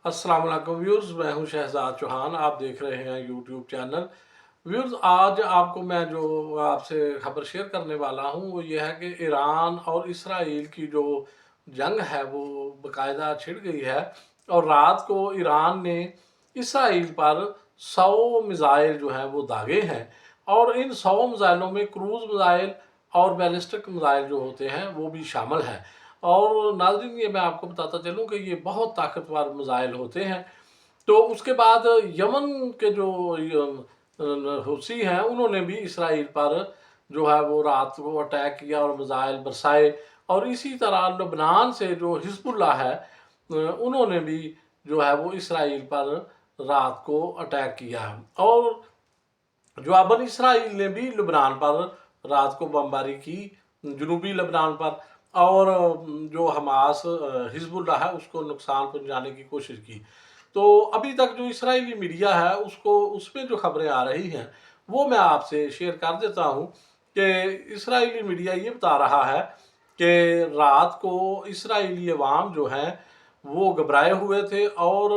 अस्सलाम वालेकुम व्यूअर्स, मैं हूं शहजाद चौहान। आप देख रहे हैं यूट्यूब चैनल। व्यूअर्स, आज आपको मैं जो आपसे खबर शेयर करने वाला हूं वो ये है कि ईरान और इसराइल की जो जंग है वो बाकायदा छिड़ गई है। और रात को ईरान ने इसराइल पर 100 मिज़ाइल जो हैं वो दागे हैं। और इन 100 मिज़ाइलों में क्रूज़ मिज़ाइल और बैलिस्टिक मिज़ाइल जो होते हैं वो भी शामिल हैं। और नाज़रीन, ये मैं आपको बताता चलूँ कि ये बहुत ताकतवर मिज़ाइल होते हैं। तो उसके बाद यमन के जो हुसी हैं उन्होंने भी इसराइल पर जो है वो रात को अटैक किया और मिज़ाइल बरसाए। और इसी तरह लबनान से जो हिजबुल्लाह है उन्होंने भी जो है वो इसराइल पर रात को अटैक किया। और जवाबन इसराइल ने भी लबनान पर रात को बमबारी की, जनूबी लबनान पर। और जो हमास हिजबुल्लाह है उसको नुकसान पहुंचाने की कोशिश की। तो अभी तक जो इसराइली मीडिया है उसको उसमें जो खबरें आ रही हैं वो मैं आपसे शेयर कर देता हूं कि इसराइली मीडिया ये बता रहा है कि रात को इसराइली अवाम जो हैं वो घबराए हुए थे और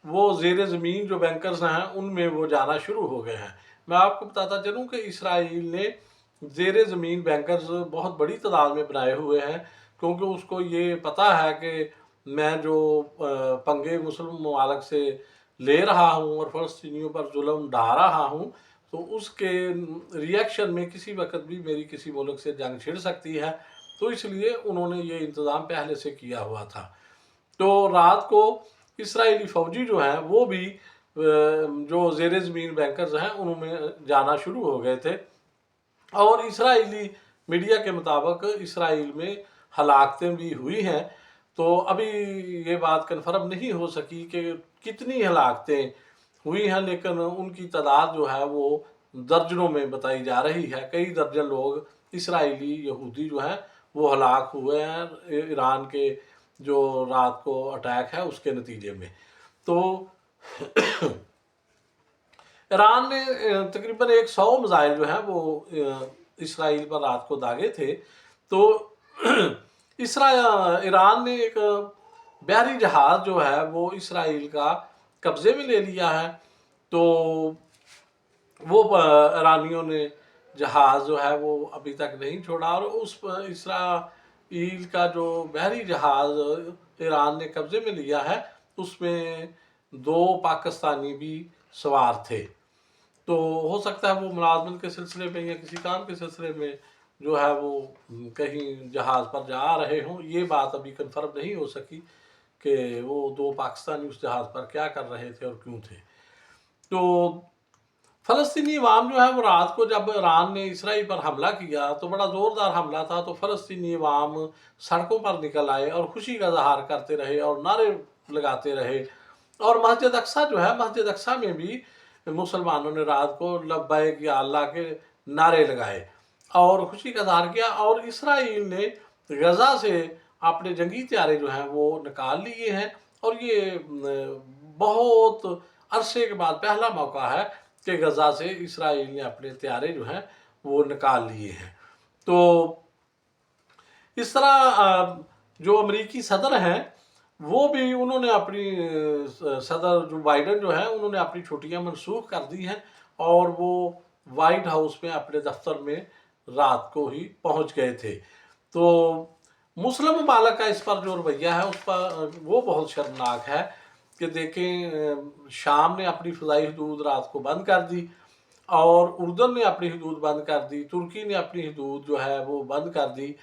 वो ज़ेर ज़मीन जो बैंकर्स हैं उनमें वो जाना शुरू हो गए हैं। मैं आपको बताता चलूँ कि इसराइल ने ज़ेर ज़मीन बैंकर्स बहुत बड़ी तादाद में बनाए हुए हैं, क्योंकि उसको ये पता है कि मैं जो पंगे मुस्लिम ममालिक से ले रहा हूँ और फ़लस्तीनियों पर जुल्म ढा रहा हूँ, तो उसके रिएक्शन में किसी वक्त भी मेरी किसी मुल्क से जंग छिड़ सकती है। तो इसलिए उन्होंने ये इंतज़ाम पहले से किया हुआ था। तो रात को इसराइली फ़ौजी जो हैं वो भी जो ज़ेर ज़मीन बैंकर्स हैं उनमें जाना शुरू हो गए थे। और इसराइली मीडिया के मुताबिक इसराइल में हलाकतें भी हुई हैं। तो अभी ये बात कन्फर्म नहीं हो सकी कि कितनी हलाकतें हुई हैं, लेकिन उनकी तादाद जो है वो दर्जनों में बताई जा रही है। कई दर्जन लोग इसराइली यहूदी जो हैं वो हलाक हुए हैं ईरान के जो रात को अटैक है उसके नतीजे में। तो ईरान ने तकरीबन 100 मिज़ाइल जो हैं वो इसराइल पर रात को दागे थे। तो ईरान ने एक बहरी जहाज़ जो है वो इसराइल का कब्ज़े में ले लिया है। तो वो ईरानियों ने जहाज़ जो है वो अभी तक नहीं छोड़ा। और उस इसराइल का जो बहरी जहाज़ ईरान ने कब्ज़े में लिया है उसमें 2 पाकिस्तानी भी सवार थे। तो हो सकता है वो मुलाजमत के सिलसिले में या किसी काम के सिलसिले में जो है वो कहीं जहाज़ पर जा रहे हों। ये बात अभी कंफर्म नहीं हो सकी कि वो 2 पाकिस्तानी उस जहाज़ पर क्या कर रहे थे और क्यों थे। तो फ़लस्तीनी अवाम जो है वो रात को जब ईरान ने इसराइल पर हमला किया तो बड़ा ज़ोरदार हमला था। तो फ़लस्तीनी अवाम सड़कों पर निकल आए और खुशी का इज़हार करते रहे और नारे लगाते रहे। और मस्जिद अक्सा जो है, मस्जिद अक्सा में भी मुसलमानों ने रात को लब्बैक या अल्लाह के नारे लगाए और खुशी का इज़हार किया। और इसराइल ने गज़ा से अपने जंगी हथियार जो हैं वो निकाल लिए हैं। और ये बहुत अरसे के बाद पहला मौका है कि गज़ा से इसराइल ने अपने हथियार जो हैं वो निकाल लिए हैं। तो इस तरह जो अमेरिकी सदर हैं वो भी उन्होंने अपनी सदर जो बाइडन जो है उन्होंने अपनी छुट्टियां मनसूख कर दी हैं और वो वाइट हाउस में अपने दफ्तर में रात को ही पहुंच गए थे। तो मुस्लिम ममालिक का इस पर जो रवैया है उस पर वो बहुत शर्मनाक है कि देखें, शाम ने अपनी फ़िज़ाई हदूद रात को बंद कर दी और उर्दन ने अपनी हदूद बंद कर दी, तुर्की ने अपनी हदूद जो है वो बंद कर दी।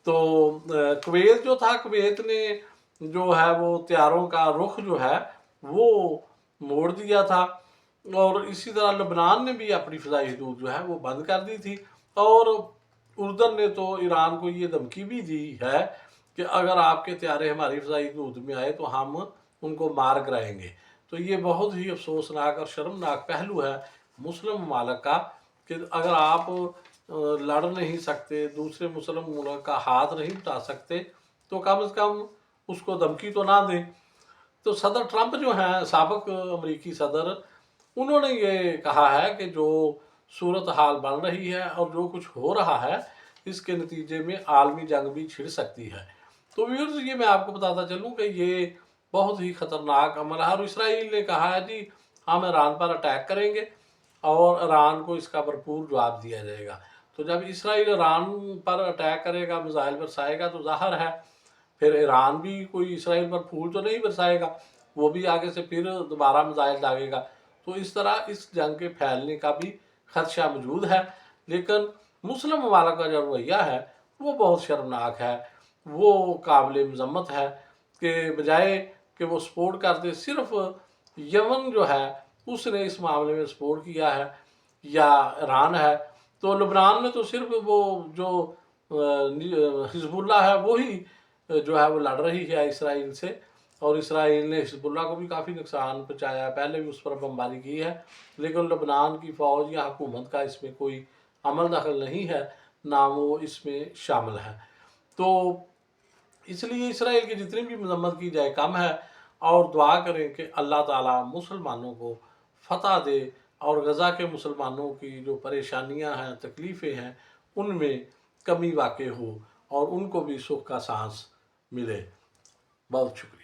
तो कुवैत जो था, कुवैत ने जो है वो हथियारों का रुख जो है वो मोड़ दिया था। और इसी तरह लबनान ने भी अपनी फ़िज़ाई हदूद जो है वो बंद कर दी थी। और उर्दन ने तो ईरान को ये धमकी भी दी है कि अगर आपके हथियारे हमारी फ़िज़ाई हदूद में आए तो हम उनको मार गिराएंगे। तो ये बहुत ही अफसोसनाक और शर्मनाक पहलू है मुस्लिम ममालिक का कि अगर आप लड़ नहीं सकते, दूसरे मुस्लिम मुल्क का हाथ नहीं बटा सकते, तो कम से कम उसको धमकी तो ना दें। तो सदर ट्रंप जो हैं, साबिक अमेरिकी सदर, उन्होंने ये कहा है कि जो सूरत हाल बन रही है और जो कुछ हो रहा है इसके नतीजे में आलमी जंग भी छिड़ सकती है। तो व्यूअर्स, ये मैं आपको बताता चलूँ कि ये بہت ہی خطرناک عمل ہے، اور اسرائیل نے کہا ہے جی ہم ایران پر اٹیک کریں گے اور ایران کو اس کا بھرپور جواب دیا جائے گا۔ تو جب اسرائیل ایران پر اٹیک کرے گا، میزائل برسائے گا، تو ظاہر ہے پھر ایران بھی کوئی اسرائیل پر پھول تو نہیں برسائے گا، وہ بھی آگے سے پھر دوبارہ میزائل داغے گا۔ تو اس طرح اس جنگ کے پھیلنے کا بھی خدشہ موجود ہے۔ لیکن مسلم ممالک کا جو رویہ ہے وہ بہت شرمناک ہے، وہ قابل مذمت ہے، کہ بجائے کہ وہ سپورٹ کرتے، صرف یمن جو ہے اس نے اس معاملے میں سپورٹ کیا ہے، یا ایران ہے۔ تو لبنان میں تو صرف وہ جو حزب اللہ ہے وہی جو ہے وہ لڑ رہی ہے اسرائیل سے، اور اسرائیل نے حزب اللہ کو بھی کافی نقصان پہنچایا ہے، پہلے بھی اس پر بمباری کی ہے، لیکن لبنان کی فوج یا حکومت کا اس میں کوئی عمل دخل نہیں ہے، نہ وہ اس میں شامل ہے۔ تو اس لیے اسرائیل کی جتنی بھی مذمت کی جائے کم ہے، اور دعا کریں کہ اللہ تعالیٰ مسلمانوں کو فتح دے، اور غزہ کے مسلمانوں کی جو پریشانیاں ہیں، تکلیفیں ہیں، ان میں کمی واقع ہو، اور ان کو بھی سکھ کا سانس ملے۔ بہت شکریہ۔